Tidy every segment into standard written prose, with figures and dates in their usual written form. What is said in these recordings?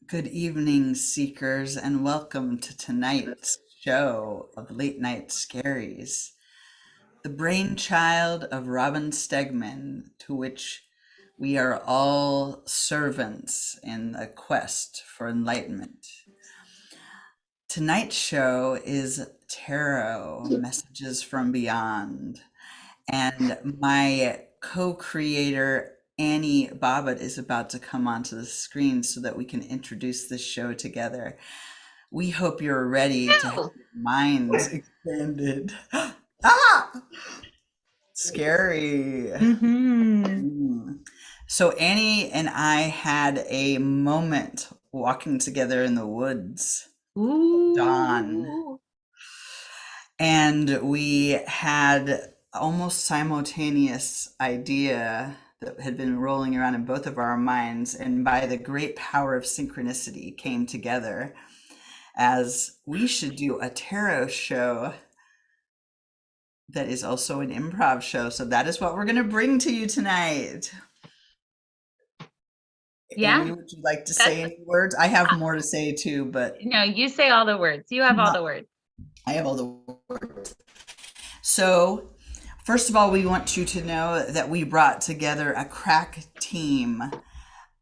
Good evening, seekers, and welcome to tonight's show of Late Night Scaries, the brainchild of Robin Stegman, to which we are all servants in the quest for enlightenment. Tonight's show is Tarot Messages from Beyond, and my co-creator Annie Bobbitt is about to come onto the screen so that we can introduce this show together. We hope you're ready to have Oh, your minds expanded. Ah, scary. mm-hmm. Mm. So Annie and I had a moment walking together in the woods, dawn, Ooh. and we had almost simultaneous idea that had been rolling around in both of our minds, and by the great power of synchronicity came together as we should do a tarot show that is also an improv show. So that is what we're going to bring to you tonight. Yeah, Annie, would you like to say that's any words? I have uh, more to say too, but no, you say all the words. You have all not, the words. I have all the words. So, first of all, we want you to know that we brought together a crack team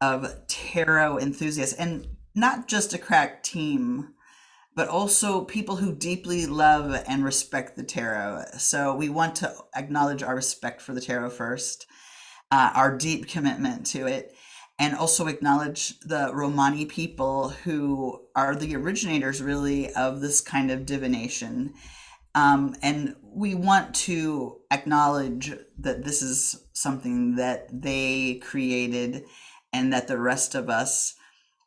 of tarot enthusiasts, and not just a crack team, but also people who deeply love and respect the tarot. So we want to acknowledge our respect for the tarot first, our deep commitment to it, and also acknowledge the Romani people who are the originators, really, of this kind of divination. And we want to acknowledge that this is something that they created and that the rest of us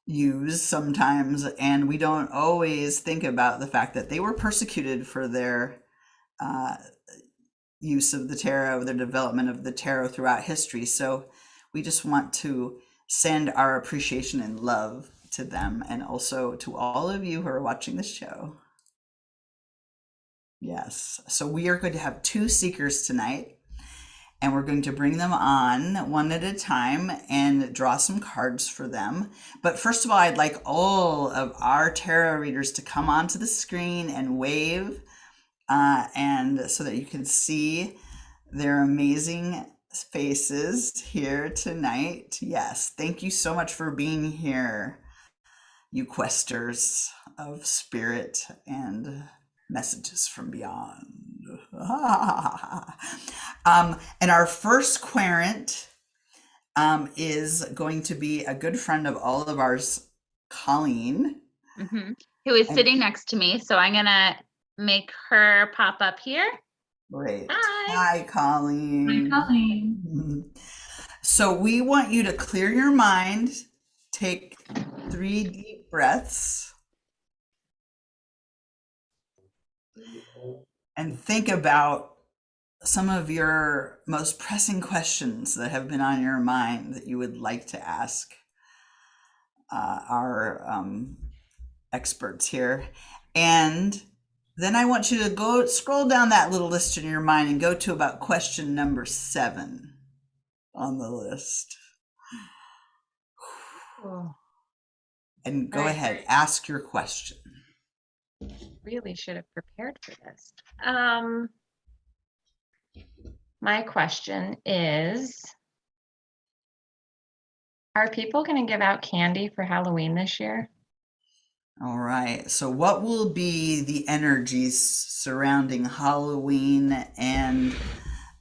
use sometimes, and we don't always think about the fact that they were persecuted for their uh, use of the tarot, their development of the tarot throughout history. So we just want to send our appreciation and love to them, and also to all of you who are watching the show. Yes, so we are going to have two seekers tonight, and we're going to bring them on one at a time and draw some cards for them. But first of all, I'd like all of our tarot readers to come onto the screen and wave, and so that you can see their amazing faces here tonight. Yes, thank you so much for being here, you questers of spirit and messages from beyond. And our first querent is going to be a good friend of all of ours, Colleen. Mm-hmm. Who is And sitting next to me? So I'm gonna make her pop up here. great. Hi. Hi, Hi, Colleen. Colleen. So we want you to clear your mind, take 3 deep breaths, and think about some of your most pressing questions that have been on your mind that you would like to ask our experts here. And then I want you to go scroll down that little list in your mind and go to about question number 7 on the list. Oh, And go right. ahead, ask your question. Really should have prepared for this. My question is, are people going to give out candy for Halloween this year? All right. So, what will be the energies surrounding Halloween and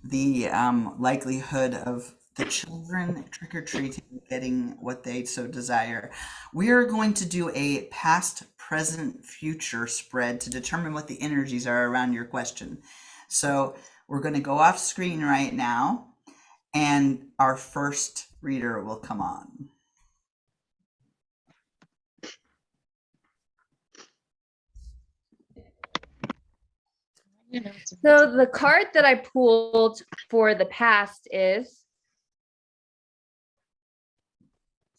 the likelihood of the children trick or treating, getting what they so desire? We are going to do a past, present, future spread to determine what the energies are around your question. So, we're going to go off screen right now, and our first reader will come on. So the card that I pulled for the past is,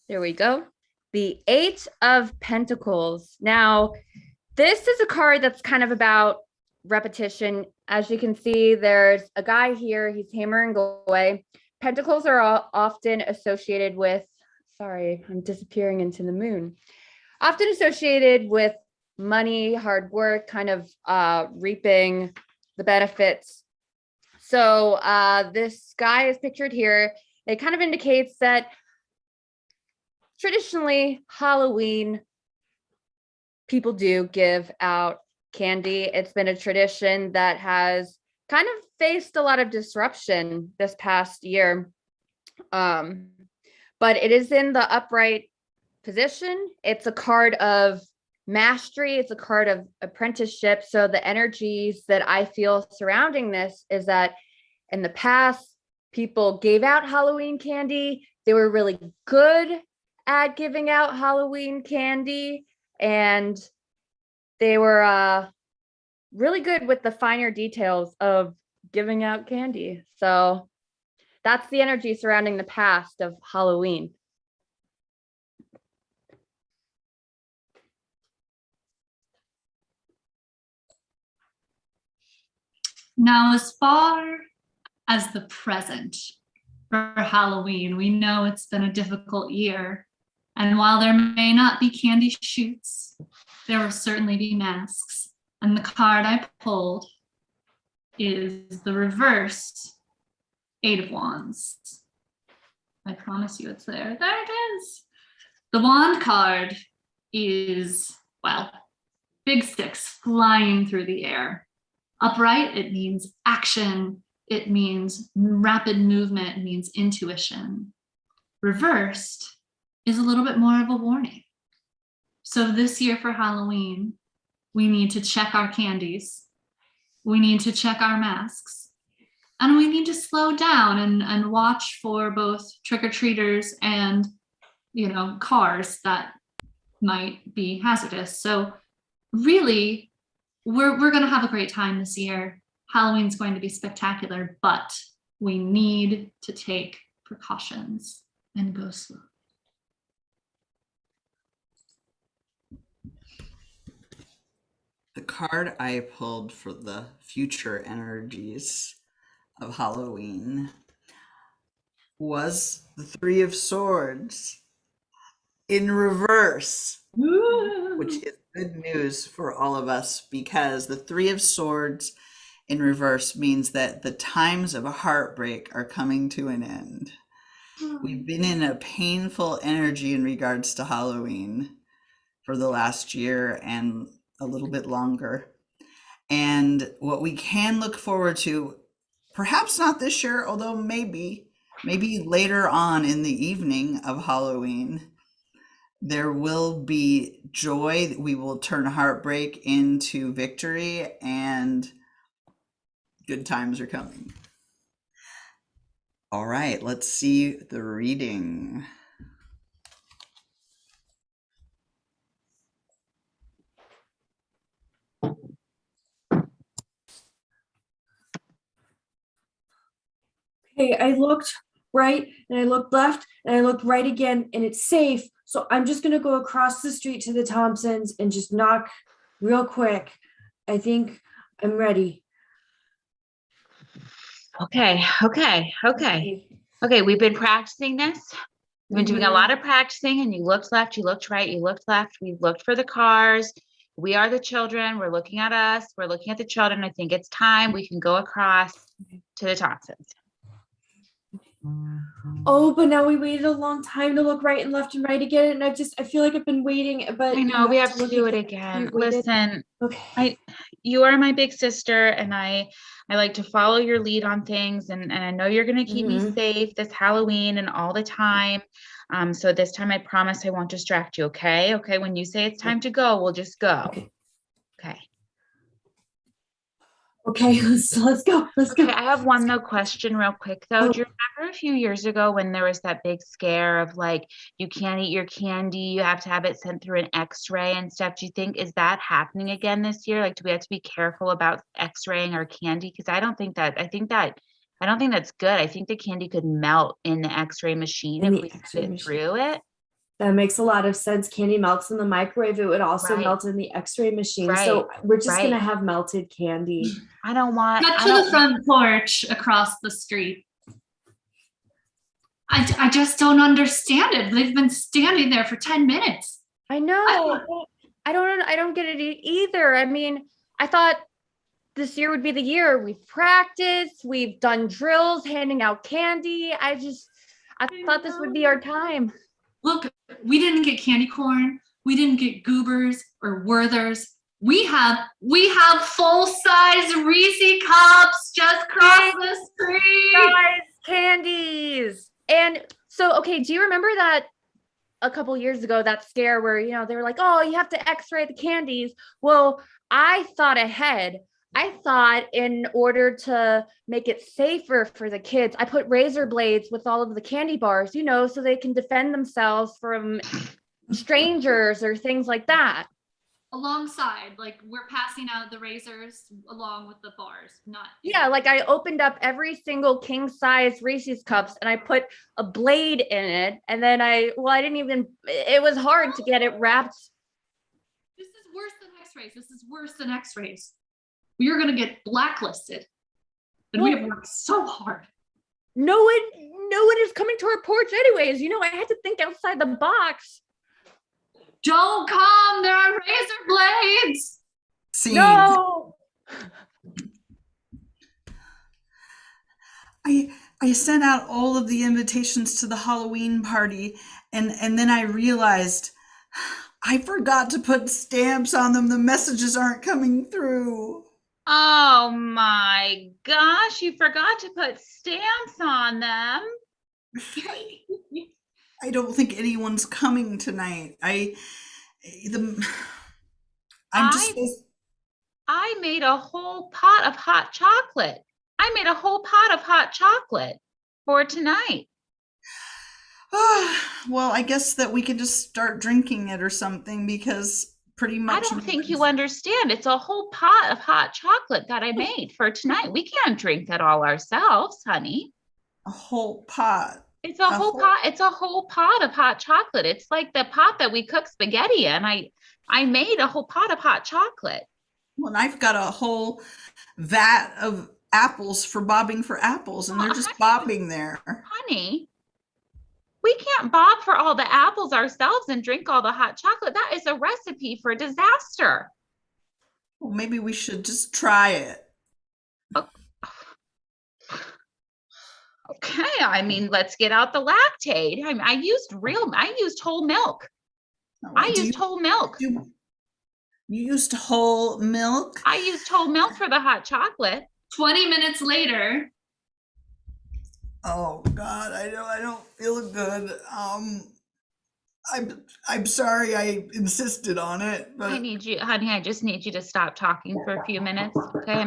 there we go, the Eight of Pentacles. Now, this is a card that's kind of about repetition. As you can see, there's a guy here, he's hammering away. Pentacles are often associated with, sorry, I'm disappearing into the moon. often associated with money, hard work, kind of reaping the benefits. So this sky is pictured here. It kind of indicates that traditionally Halloween, people do give out candy. It's been a tradition that has kind of faced a lot of disruption this past year. But it is in the upright position. It's a card of mastery. It's a card of apprenticeship. So the energies that I feel surrounding this is that in the past, people gave out Halloween candy. They were really good at giving out Halloween candy, and they were really good with the finer details of giving out candy. So that's the energy surrounding the past of Halloween. Now, as far as the present for Halloween, we know it's been a difficult year. And while there may not be candy shoots, there will certainly be masks. And the card I pulled is the reverse Eight of Wands. I promise you it's there. There it is. The wand card is, well, big sticks flying through the air. Upright, it means action. It means rapid movement. It means intuition. Reversed is a little bit more of a warning. So this year for Halloween, we need to check our candies. We need to check our masks. And we need to slow down and watch for both trick-or-treaters and, cars that might be hazardous. So really, we're going to have a great time this year. Halloween's going to be spectacular, but we need to take precautions and go slow. The card I pulled for the future energies of Halloween was the Three of Swords in reverse, which is good news for all of us, because the Three of Swords in reverse means that the times of heartbreak are coming to an end. We've been in a painful energy in regards to Halloween for the last year and a little bit longer. And what we can look forward to, perhaps not this year, although maybe later on in the evening of Halloween, there will be joy. We will turn heartbreak into victory, and good times are coming. All right, let's see the reading. Hey, I looked right and I looked left and I looked right again, and it's safe. So I'm just gonna go across the street to the Thompsons and just knock real quick. I think I'm ready. Okay. We've been practicing this. We've been doing a lot of practicing, and you looked left, you looked right, you looked left. We looked for the cars. We are the children. We're looking at us. We're looking at the children. I think it's time we can go across to the Thompsons. Oh, but now we waited a long time to look right and left and right again, and I feel like I've been waiting, but I know we have to look do it again. again. Listen, Okay. you are my big sister, and I like to follow your lead on things, and I know you're going to keep me safe this Halloween and all the time. So this time I promise I won't distract you. Okay. When you say it's time to go, we'll just go. Okay. Okay, let's go. Okay, I have one though question real quick though. Do you remember a few years ago when there was that big scare of like, you can't eat your candy, you have to have it sent through an X-ray and stuff? Do you think, is that happening again this year? Like, do we have to be careful about X-raying our candy? Because I don't think that's good. I think the candy could melt in the X-ray machine if we sit through it. That makes a lot of sense. Candy melts in the microwave. It would also melt in the X-ray machine. So we're just gonna have melted candy. I don't want. Cut to the front porch across the street. I just don't understand it. They've been standing there for 10 minutes. I know. I don't get it either. I mean, I thought this year would be the year. We've practiced, we've done drills, handing out candy. I thought this would be our time. Look, we didn't get candy corn. We didn't get goobers or Werthers. We have full-size Reese cups just across the street. Guys, candies. And so, okay, do you remember that a couple years ago, that scare where, they were like, oh, you have to x-ray the candies? Well, I thought ahead. I thought in order to make it safer for the kids, I put razor blades with all of the candy bars, so they can defend themselves from strangers or things like that. Alongside, like we're passing out the razors along with the bars, not. Yeah, like I opened up every single king size Reese's cups and I put a blade in it. And then I didn't even, it was hard to get it wrapped. This is worse than x-rays. This is worse than x-rays. We are going to get blacklisted. And we have worked so hard. No one is coming to our porch anyways. I had to think outside the box. Don't come, there are razor blades. Scene. No. I sent out all of the invitations to the Halloween party, and then I realized I forgot to put stamps on them. The messages aren't coming through. Oh my gosh, you forgot to put stamps on them. I don't think anyone's coming tonight. I made a whole pot of hot chocolate. I made a whole pot of hot chocolate for tonight. Well, I guess that we could just start drinking it or something, because pretty much. I don't think you understand. It's a whole pot of hot chocolate that I made for tonight. We can't drink that all ourselves, honey. A whole pot. It's a whole pot. It's a whole pot of hot chocolate. It's like the pot that we cook spaghetti in. I made a whole pot of hot chocolate. Well, and I've got a whole vat of apples for bobbing for apples, and they're just bobbing there. Honey, we can't bob for all the apples ourselves and drink all the hot chocolate. That is a recipe for disaster. Well, maybe we should just try it. Okay, I mean, let's get out the lactate. I used whole milk. I used whole milk. You used whole milk? I used whole milk for the hot chocolate. 20 minutes later. Oh God, I don't feel good. I'm sorry I insisted on it, but honey, I just need you to stop talking for a few minutes. Okay,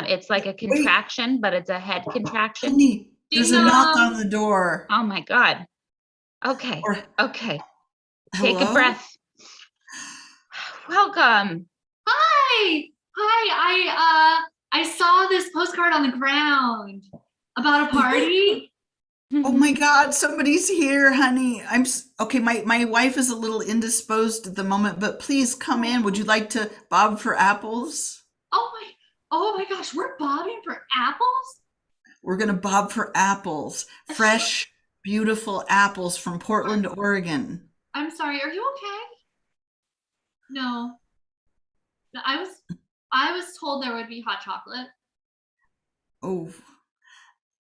it's like a contraction, but it's a head contraction. Honey, there's a knock on the door. Oh my God. Okay. Okay. Take a breath. Welcome. Hi. I saw this postcard on the ground about a party. Oh my God, somebody's here, honey. Okay. My wife is a little indisposed at the moment, but please come in. Would you like to bob for apples? Oh my gosh, we're bobbing for apples? We're going to bob for apples. Fresh, beautiful apples from Portland, Oregon. I'm sorry, are you okay? No. I was told there would be hot chocolate. Oh.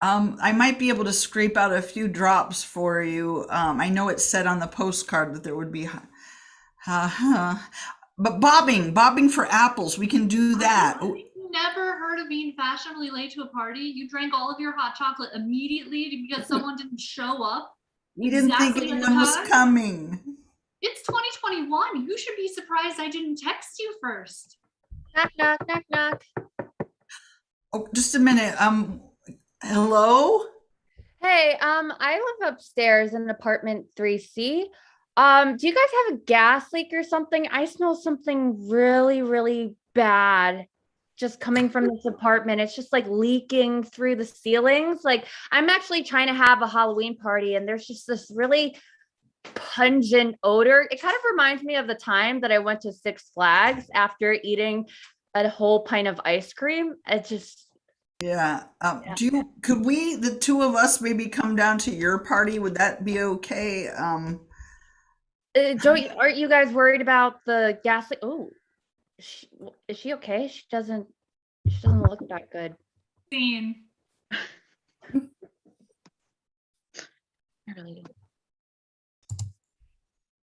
I might be able to scrape out a few drops for you. I know it said on the postcard that there would be but bobbing for apples, we can do that. Never heard of being fashionably late to a party. You drank all of your hot chocolate immediately because someone didn't show up. We didn't think anyone was coming. It's 2021. You should be surprised I didn't text you first. Knock, knock, knock, knock. Oh, just a minute. Hello? Hey, I live upstairs in apartment 3C. Do you guys have a gas leak or something? I smell something really, really bad just coming from this apartment. It's just like leaking through the ceilings. Like, I'm actually trying to have a Halloween party and there's just this really pungent odor. It kind of reminds me of the time that I went to Six Flags after eating a whole pint of ice cream. It just Yeah. Could we, the two of us, maybe come down to your party? Would that be okay? Aren't you guys worried about the gas? Oh, is she okay? She doesn't look that good. Scene. I really do.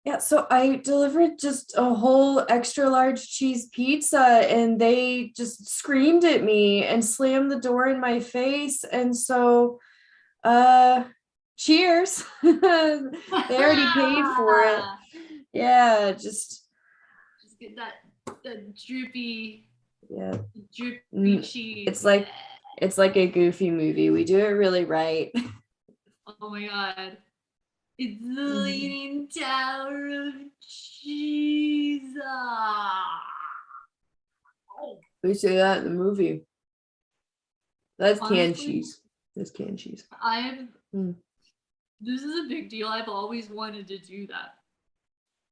Yeah, so I delivered just a whole extra large cheese pizza and they just screamed at me and slammed the door in my face. And so, cheers. They already paid for it. Yeah, Just get that the droopy yeah. droopy cheese. It's like a Goofy movie. We do it really right. Oh my god. It's the Mhm. Leaning Tower of cheese. Oh, We say that in the movie. That's canned honestly, cheese. That's canned cheese. I've Mm. this is a big deal. I've always wanted to do that.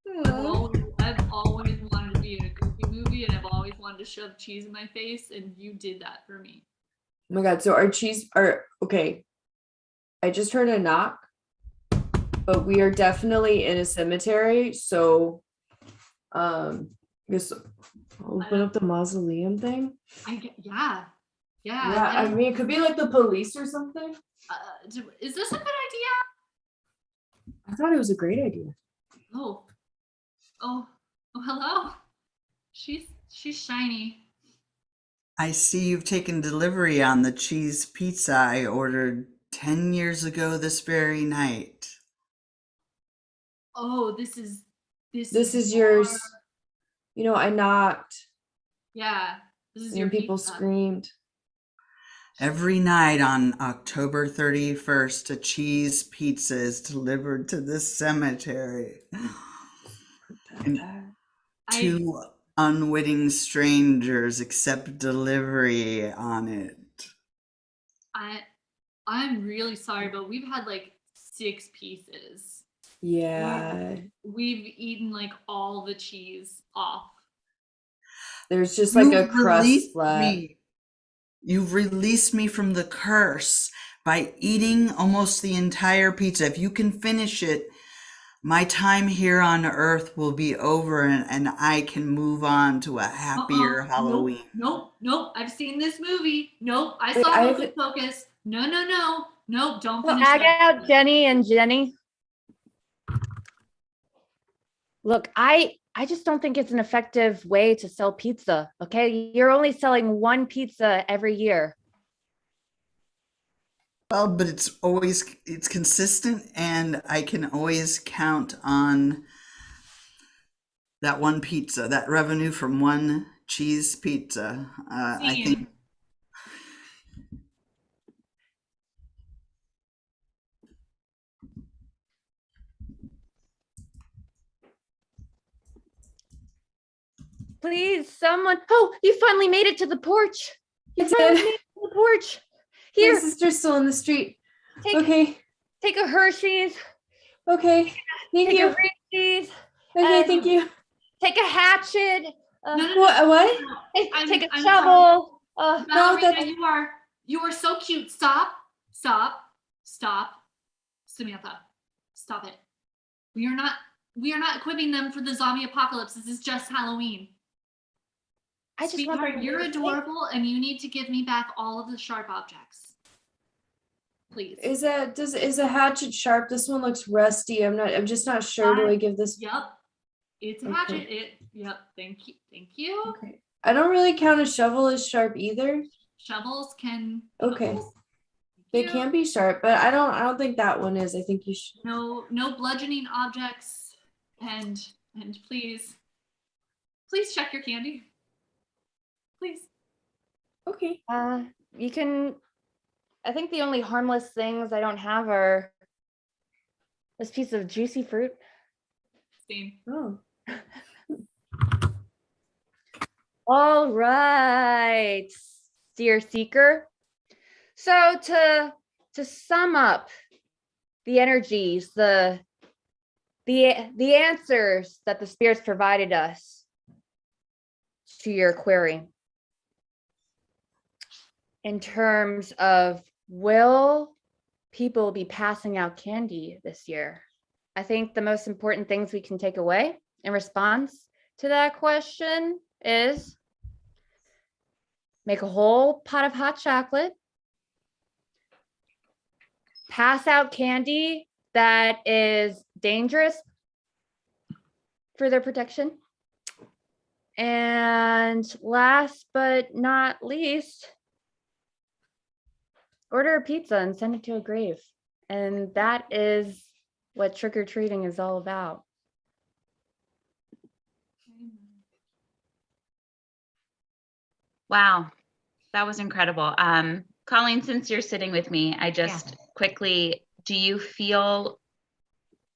Mm. I've always wanted to be in a Goofy movie, and I've always wanted to shove cheese in my face, and you did that for me. Oh my god, so our cheese are okay. I just heard a knock, but we are definitely in a cemetery, so I guess I'll open up the mausoleum thing. Yeah. Yeah, I mean it could be like the police or something. Is this a good idea? I thought it was a great idea. Oh, hello. She's shiny. I see you've taken delivery on the cheese pizza I ordered 10 years ago this very night. Oh, this is Yours. You know, I knocked Yeah, this is your and people pizza. screamed. Every night on October 31st, a cheese pizza is delivered to this cemetery. And two unwitting strangers accept delivery on it. I'm really sorry, but we've had like 6 pieces. Yeah. We've eaten like all the cheese off. There's just like a crust left. Me. You've released me from the curse by eating almost the entire pizza. If you can finish it, my time here on Earth will be over and I can move on to a happier Halloween. Nope. I've seen this movie. Nope. I Wait, saw I Hocus haven't- Pocus. No. Nope. Don't Well, finish ag that. out Jenny and Jenny. Look, I just don't think it's an effective way to sell pizza. Okay, you're only selling one pizza every year. Well, but it's consistent and I can always count on that one pizza, that revenue from one cheese pizza. I think Please, someone. Oh, you finally made it to the porch. You I finally did. made it to the porch. My Here, sister's still in the street. take Okay. take a Hershey's. Okay. Thank Take you. a Reese's. Okay, and thank you. Take a hatchet. No. What? Take a I'm shovel. No, Ballerina, you are so cute. Stop. Samantha, stop it. We are not equipping them for the zombie apocalypse. This is just Halloween. I just want Sweetheart, them to you're be safe. adorable and you need to give me back all of the sharp objects. Please. Is a hatchet sharp? This one looks rusty. I'm just not sure. Do I give this? Yep. It's a Okay. hatchet. Yep. Thank you. Okay. I don't really count a shovel as sharp either. Shovels can Okay. Thank They you. can be sharp, but I don't think that one is. I think you should. No bludgeoning objects and please check your candy. Please. Okay. You can. I think the only harmless things I don't have are this piece of juicy fruit. Same. Oh. All right, dear seeker. So to sum up the energies, the answers that the spirits provided us to your query in terms of will people be passing out candy this year I think the most important things we can take away in response to that question is make a whole pot of hot chocolate, pass out candy that is dangerous for their protection. And last but not least, order a pizza and send it to a grave. And that is what trick-or-treating is all about. Wow, that was incredible. Colleen, since you're sitting with me, I just quickly, do you feel,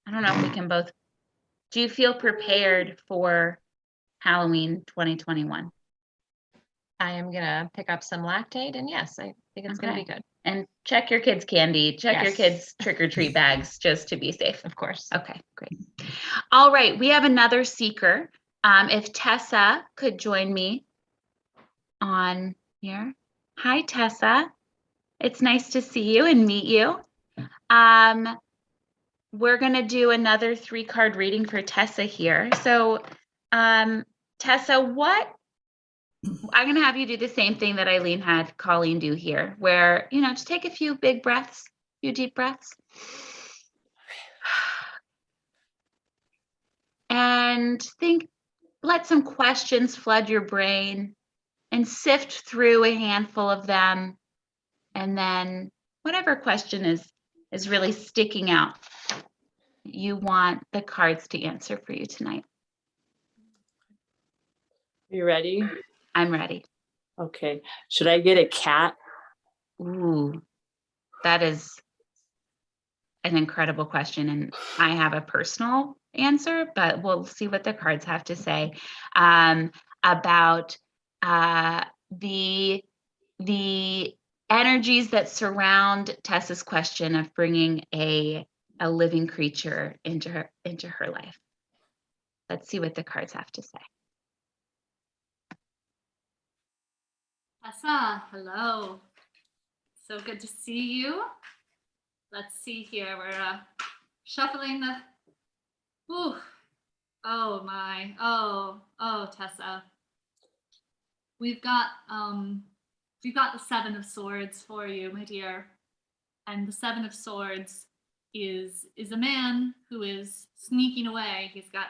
I don't know if we can both, do you feel prepared for Halloween 2021? I am gonna pick up some lactate, and yes, I think it's gonna be good. And check your kids' candy, check your Yes. kids' trick-or-treat bags just to be safe. Of course. Okay, great. All right, we have another seeker. If Tessa could join me on here. Hi, Tessa. It's nice to see you and meet you. We're gonna do another 3-card reading for Tessa here. So, Tessa, I'm gonna have you do the same thing that Eileen had Colleen do here, where, just take a few big breaths, few deep breaths. And let some questions flood your brain and sift through a handful of them. And then whatever question is really sticking out, you want the cards to answer for you tonight. You ready? I'm ready. Okay. Should I get a cat? Ooh, that is an incredible question. And I have a personal answer, but we'll see what the cards have to say about the energies that surround Tessa's question of bringing a living creature into her life. Let's see what the cards have to say. Tessa, hello. So good to see you. Let's see here. We're shuffling the. Ooh. Oh my. Oh, Tessa. We've got the 7 of Swords for you, my dear. And the 7 of Swords is a man who is sneaking away. He's got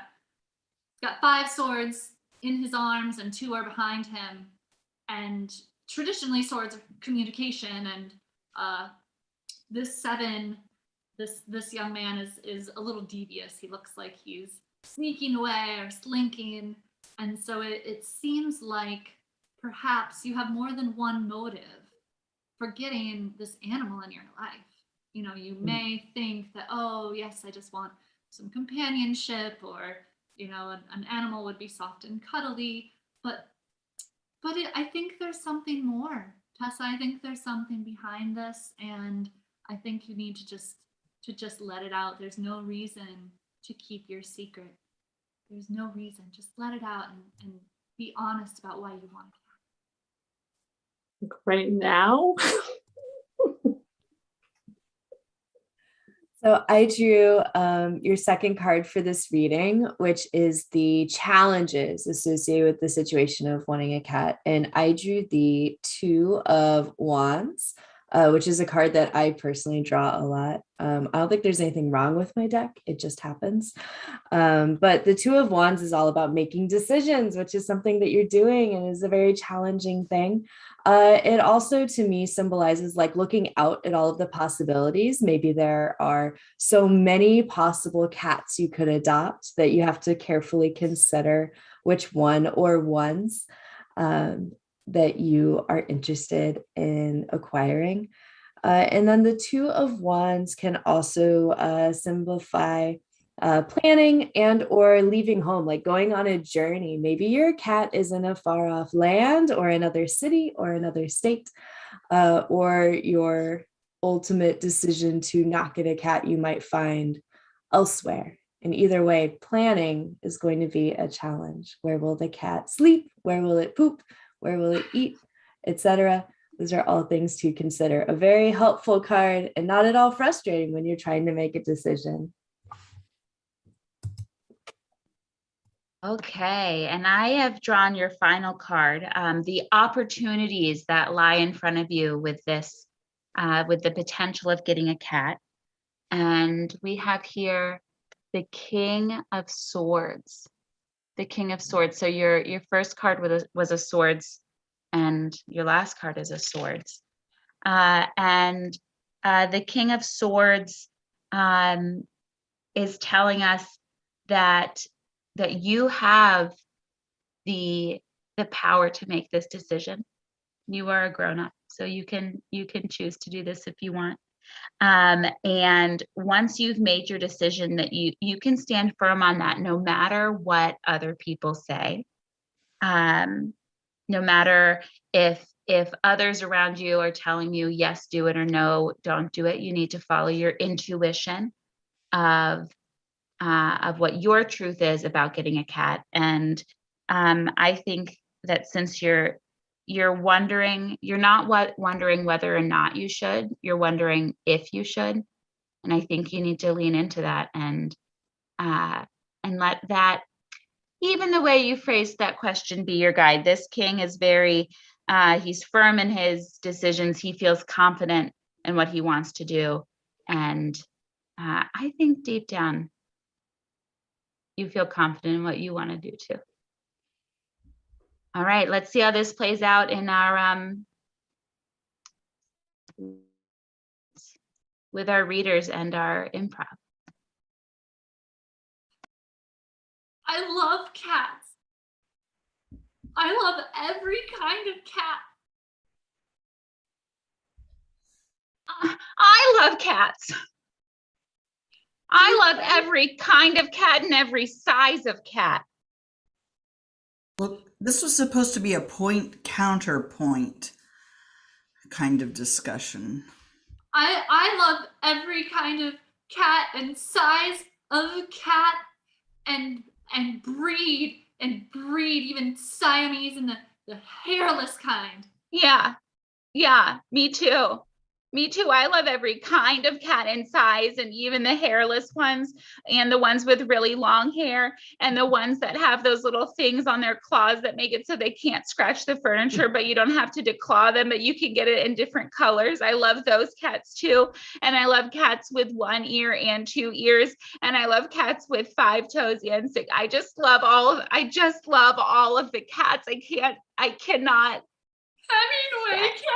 5 swords in his arms and 2 are behind him. And traditionally swords of communication, and this 7, this young man is a little devious. He looks like he's sneaking away or slinking. And so it seems like perhaps you have more than one motive for getting this animal in your life. You may think that, oh, yes, I just want some companionship, or, an animal would be soft and cuddly. But I think there's something more, Tessa. I think there's something behind this, and I think you need to just let it out. There's no reason to keep your secret. There's no reason. Just let it out and be honest about why you want it. Right now? So I drew your second card for this reading, which is the challenges associated with the situation of wanting a cat. And I drew the 2 of Wands, which is a card that I personally draw a lot. I don't think there's anything wrong with my deck. It just happens. But the 2 of Wands is all about making decisions, which is something that you're doing and is a very challenging thing. It also, to me, symbolizes like looking out at all of the possibilities. Maybe there are so many possible cats you could adopt that you have to carefully consider which one or ones that you are interested in acquiring. And then the 2 of Wands can also signify planning and or leaving home, like going on a journey. Maybe your cat is in a far off land or another city or another state, or your ultimate decision to not get a cat you might find elsewhere. And either way, planning is going to be a challenge. Where will the cat sleep? Where will it poop? Where will it eat? Etc. Those are all things to consider. A very helpful card and not at all frustrating when you're trying to make a decision. Okay, and I have drawn your final card. The opportunities that lie in front of you with this, with the potential of getting a cat. And we have here the King of Swords. The King of Swords. So your first card was a swords, and your last card is a swords. And the King of Swords is telling us that you have the power to make this decision. You are a grown-up, so you can choose to do this if you want. And once you've made your decision, that you can stand firm on that, no matter what other people say. No matter if others around you are telling you yes, do it, or no, don't do it. You need to follow your intuition of what your truth is about getting a cat. And I think that since you're wondering, you're not wondering whether or not you should, you're wondering if you should. And I think you need to lean into that and let that, even the way you phrased that question, be your guide. This king is very, he's firm in his decisions. He feels confident in what he wants to do. And I think deep down, you feel confident in what you want to do too. All right, let's see how this plays out in our with our readers and our improv. I love cats. I love every kind of cat. I love cats. I love every kind of cat and every size of cat. Well, this was supposed to be a point counterpoint kind of discussion. I love every kind of cat and size of cat and breed, even Siamese and the hairless kind. Yeah, me too. Me too. I love every kind of cat and size, and even the hairless ones, and the ones with really long hair, and the ones that have those little things on their claws that make it so they can't scratch the furniture, but you don't have to declaw them, but you can get it in different colors. I love those cats too. And I love cats with 1 ear and 2 ears. And I love cats with 5 toes and 6. I just love all of the cats. I cannot Hemingway cats.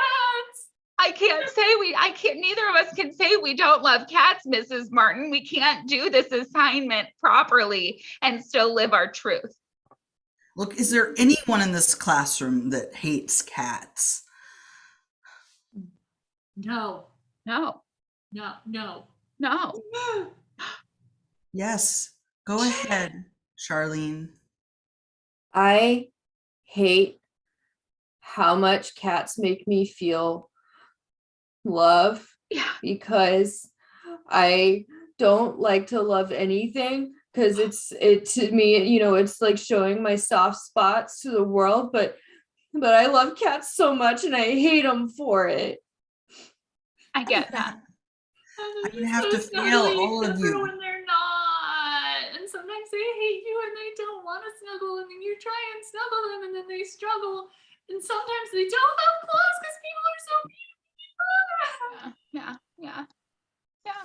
Neither of us can say we don't love cats, Mrs. Martin. We can't do this assignment properly and still live our truth. Look, is there anyone in this classroom that hates cats? No. No. Yes, go ahead, Charlene. I hate how much cats make me feel love Yeah. because I don't like to love anything because it to me, it's like showing my soft spots to the world, but I love cats so much and I hate them for it. I get that. I'm gonna have to fail all of you. When they're not, and sometimes they hate you and they don't want to snuggle, and then you try and snuggle them, and then they struggle, and sometimes they don't have claws because people are so mean. Yeah.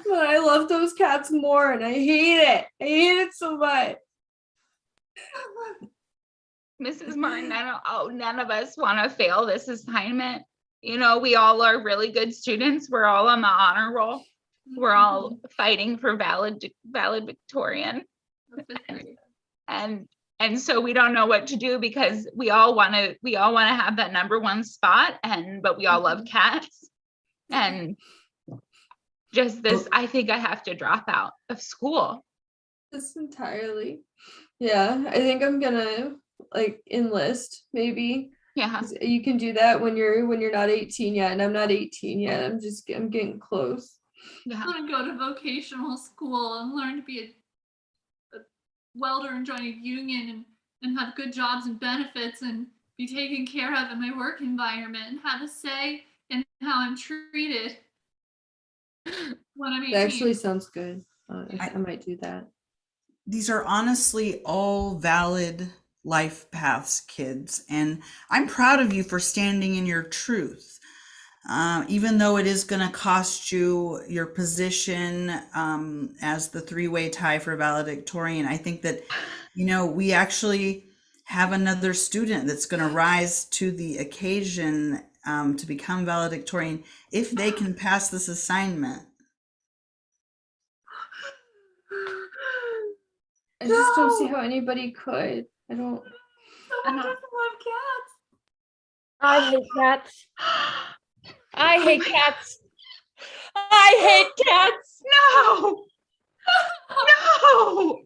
But I love those cats more and I hate it. I hate it so much. Mrs. Martin, none of us want to fail this assignment. We all are really good students. We're all on the honor roll. We're all fighting for valedictorian. And so we don't know what to do because we all want to have that #1 spot, but we all love cats. And just this, I think I have to drop out of school. Just entirely. Yeah, I think I'm gonna enlist maybe. Yeah. You can do that when you're not 18 yet, and I'm not 18 yet. I'm getting close. Yeah. I want to go to vocational school and learn to be a welder and join a union and have good jobs and benefits and be taken care of in my work environment and have a say in how I'm treated when I'm 18. That actually sounds good. I might do that. these are honestly all valid life paths, kids. And I'm proud of you for standing in your truth. Even though it is going to cost you your position as the three-way tie for valedictorian, I think that, we actually have another student that's going to rise to the occasion to become valedictorian if they can pass this assignment. I just don't see how anybody could. I don't. Someone doesn't love cats. I hate cats. I hate cats. I hate cats. No! No!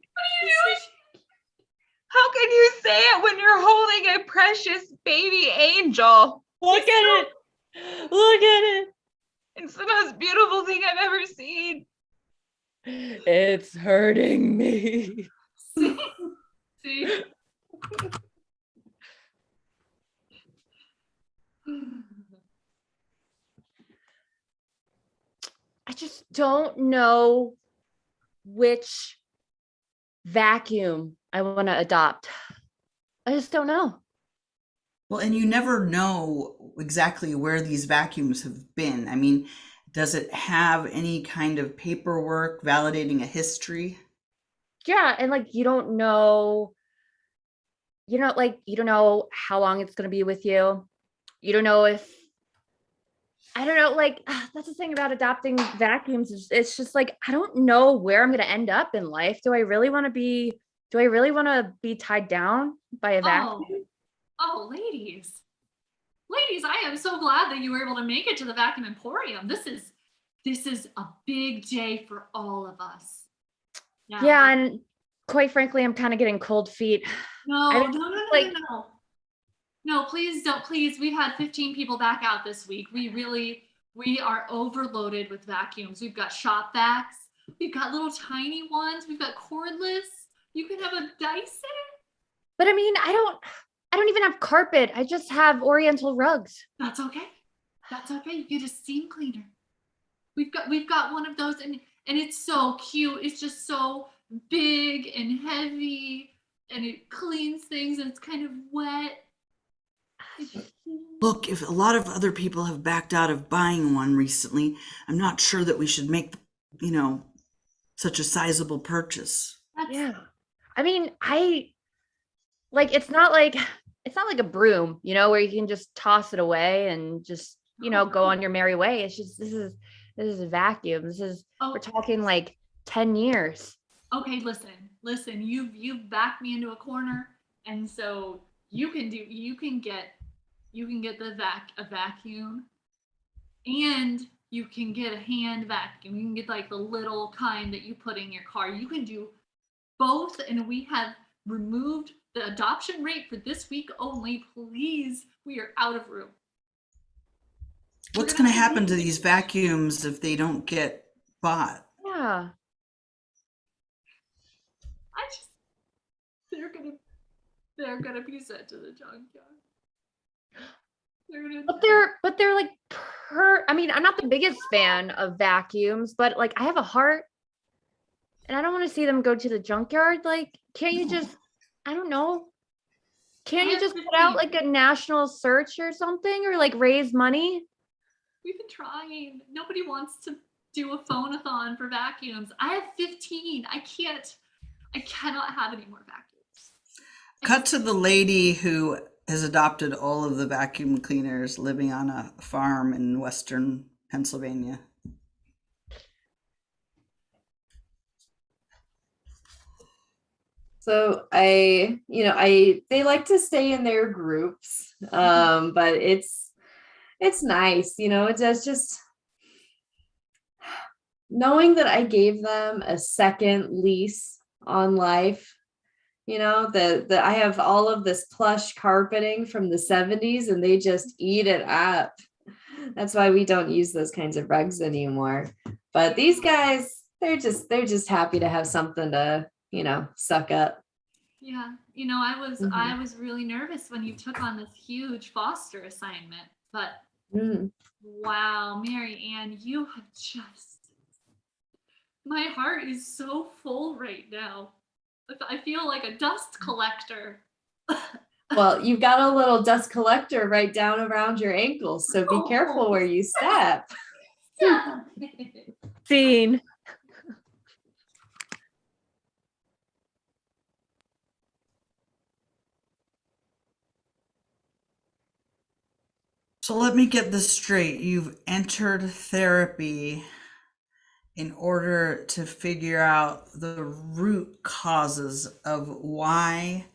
How can you say it when you're holding a precious baby angel? Look at it. Look at it. It's the most beautiful thing I've ever seen. It's hurting me. See? I just don't know which vacuum I want to adopt. I just don't know. Well, and you never know exactly where these vacuums have been. I mean, does it have any kind of paperwork validating a history? Yeah, and like you don't know, you don't know how long it's going to be with you. You don't know if I don't know, like that's the thing about adopting vacuums. It's just like I don't know where I'm going to end up in life. Do I really want to be tied down by a vacuum? Oh, ladies. Ladies, I am so glad that you were able to make it to the Vacuum Emporium. This is a big day for all of us. Yeah, and quite frankly, I'm kind of getting cold feet. No. No, please don't. Please, we've had 15 people back out this week. We are overloaded with vacuums. We've got shop vacs. We've got little tiny ones. We've got cordless. You can have a Dyson. But I mean, I don't even have carpet. I just have oriental rugs. That's okay. That's okay. You get a steam cleaner. We've got one of those, and it's so cute. It's just so big and heavy, and it cleans things, and it's kind of wet. Look, if a lot of other people have backed out of buying one recently, I'm not sure that we should make, such a sizable purchase. Yeah. I mean, it's not like a broom, where you can just toss it away and just, go on your merry way. It's just this is a vacuum. We're talking like 10 years. Okay, listen. You've backed me into a corner, and so you can get a vacuum, and you can get a hand vacuum. You can get like the little kind that you put in your car. You can do both, and we have removed the adoption rate for this week only. Please, we are out of room. What's going to happen to these vacuums if they don't get bought? Yeah. They're gonna be sent to the junkyard. But they're like I mean, I'm not the biggest fan of vacuums, but like I have a heart and I don't want to see them go to the junkyard. Like, can't you just, I don't know. Can't you just put out like a national search or something, or like raise money? We've been trying. Nobody wants to do a phone-a-thon for vacuums. I have 15. I cannot have any more vacuums. Cut to the lady who has adopted all of the vacuum cleaners living on a farm in Western Pennsylvania. So they like to stay in their groups, but it's nice, it's just knowing that I gave them a second lease on life. That I have all of this plush carpeting from the 70s and they just eat it up. That's why we don't use those kinds of rugs anymore. But these guys, they're just happy to have something to, suck up. Yeah. I was really nervous when you took on this huge foster assignment, but wow, Mary Ann, you have my heart is so full right now. I feel like a dust collector. Well, you've got a little dust collector right down around your ankles, so be careful where you step. Yeah. Scene. So let me get this straight. You've entered therapy in order to figure out the root causes of why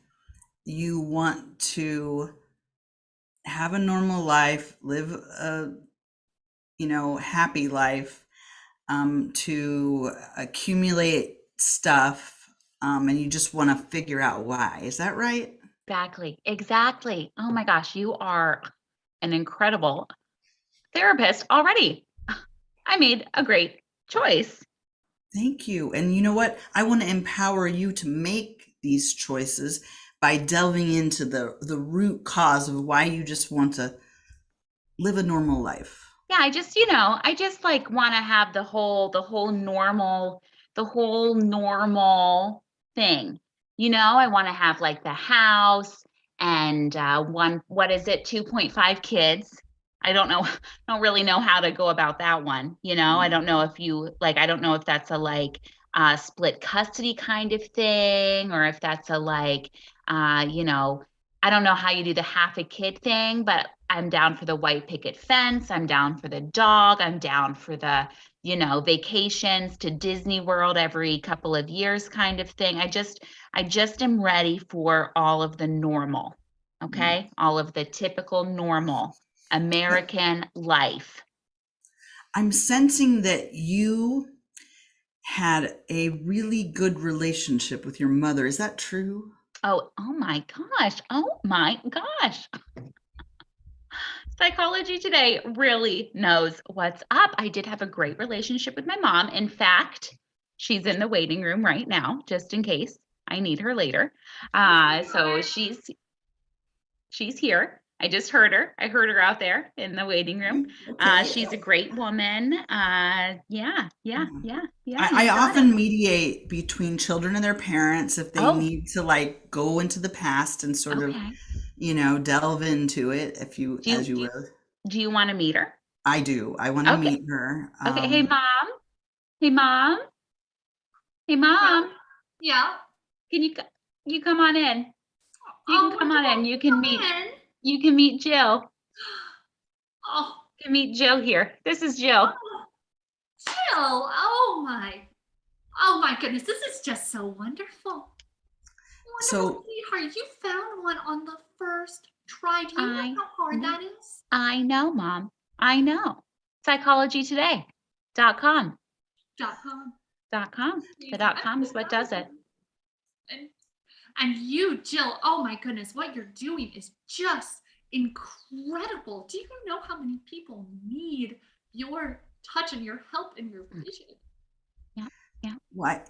you want to have a normal life, live a, happy life, to accumulate stuff, and you just want to figure out why. Is that right? Exactly. Oh my gosh, you are an incredible therapist already. I made a great choice. Thank you. And you know what? I want to empower you to make these choices by delving into the root cause of why you just want to live a normal life. Yeah, I just like want to have the whole normal thing. I want to have like the house and what is it, 2.5 kids. I don't know, don't really know how to go about that one. I don't know if I don't know if that's a split custody kind of thing, or if that's a I don't know how you do the half a kid thing, but I'm down for the white picket fence. I'm down for the dog. I'm down for the, vacations to Disney World every couple of years kind of thing. I just am ready for all of the normal. Okay. All of the typical normal American life. I'm sensing that you had a really good relationship with your mother. Is that true? Oh my gosh. Oh my gosh. Psychology Today really knows what's up. I did have a great relationship with my mom. In fact, she's in the waiting room right now, just in case I need her later. So she's here. I just heard her. I heard her out there in the waiting room. Okay. She's a great woman. Yeah. I You got often it. mediate between children and their parents if they Oh, need to go into the past and sort of, okay. delve into it, Do as you you do you, will. do you want to meet her? I do. I want to Okay. meet her. Okay. Hey, mom. Hey, mom. Hey, mom. Yeah. Can you come on in? You can come on in. Come in. You can meet Jill. Oh, You can meet Jill here. This is Jill. Jill. Oh my goodness. This is just so wonderful. So Sweetheart, you found one on the first try. Do you know I how hard that is? I know, Mom. I know. Psychologytoday.com. .com. .com. The .com is what does it. And you, Jill, oh my goodness, what you're doing is just incredible. Do you know how many people need your touch and your help and your vision? Yeah.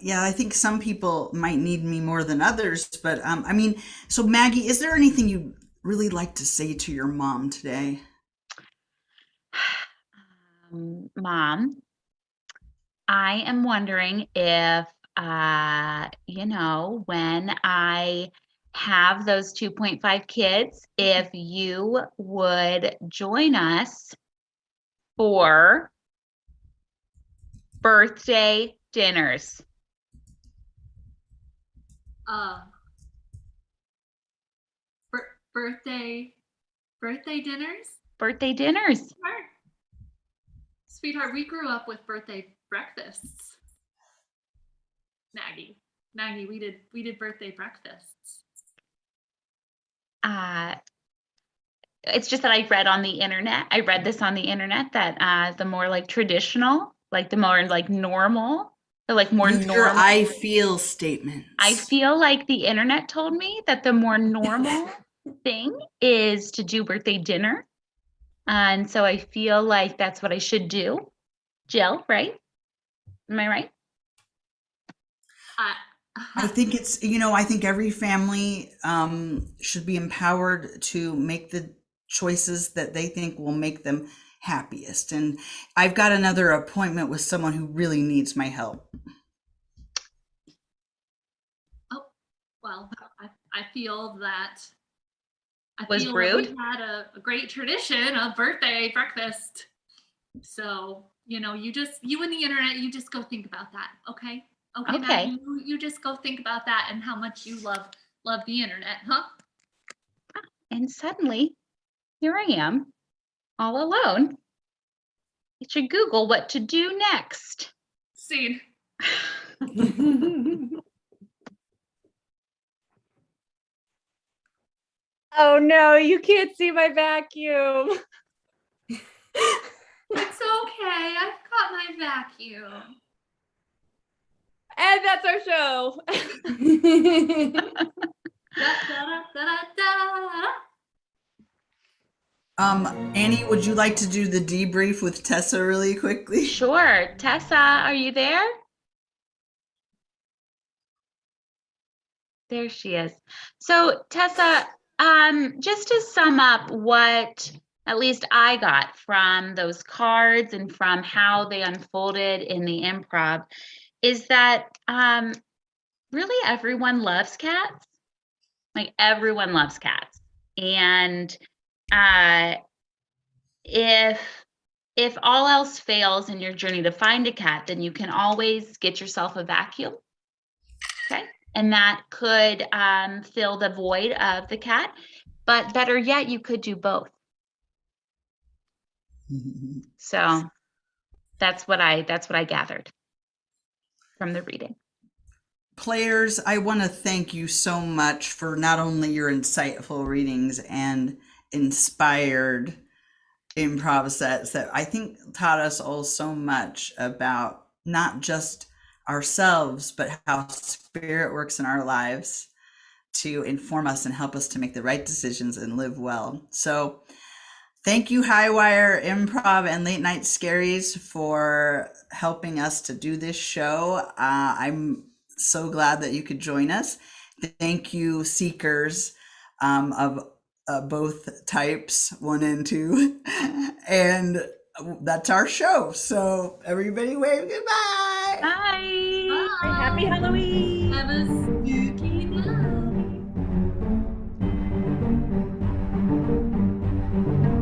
yeah, I think some people might need me more than others, but so Maggie, is there anything you really like to say to your mom today? Mom, I am wondering if, when I have those 2.5 kids, if you would join us for birthday dinners. Birthday dinners? Birthday dinners. Sweetheart, we grew up with birthday breakfasts. Maggie, we did birthday breakfasts. It's just that I read on the internet. I read this on the internet that the more traditional, the more normal, the more Use your normal. I feel statements. I feel like the internet told me that the more normal thing is to do birthday dinner. And so I feel like that's what I should do. Jill, right? Am I right? I think I think every family should be empowered to make the choices that they think will make them happiest. And I've got another appointment with someone who really needs my help. Well, I feel that Was we brewed? had a great tradition of birthday breakfast. So, you and the internet, you just go think about that. Okay. Okay. Now Okay. you just go think about that and how much you love the internet, huh? And suddenly, here I am, all alone. I should Google what to do next. Scene. Oh no, you can't see my vacuum. It's okay. I've got my vacuum. And that's our show. Da, da, da, da, da, da. Annie, would you like to do the debrief with Tessa really quickly? Sure. Tessa, are you there? There she is. So Tessa, just to sum up what at least I got from those cards and from how they unfolded in the improv is that really everyone loves cats. Like everyone loves cats. And if all else fails in your journey to find a cat, then you can always get yourself a vacuum. Okay. And that could fill the void of the cat. But better yet, you could do both. So that's what I gathered from the reading. Players, I want to thank you so much for not only your insightful readings and inspired improv sets that I think taught us all so much about not just ourselves, but how spirit works in our lives to inform us and help us to make the right decisions and live well. So thank you, Highwire Improv and Late Night Scaries, for helping us to do this show. I'm so glad that you could join us. Thank you, Seekers of both types, 1 and 2. And that's our show. So everybody wave goodbye. Bye. Bye. Happy Halloween. Have a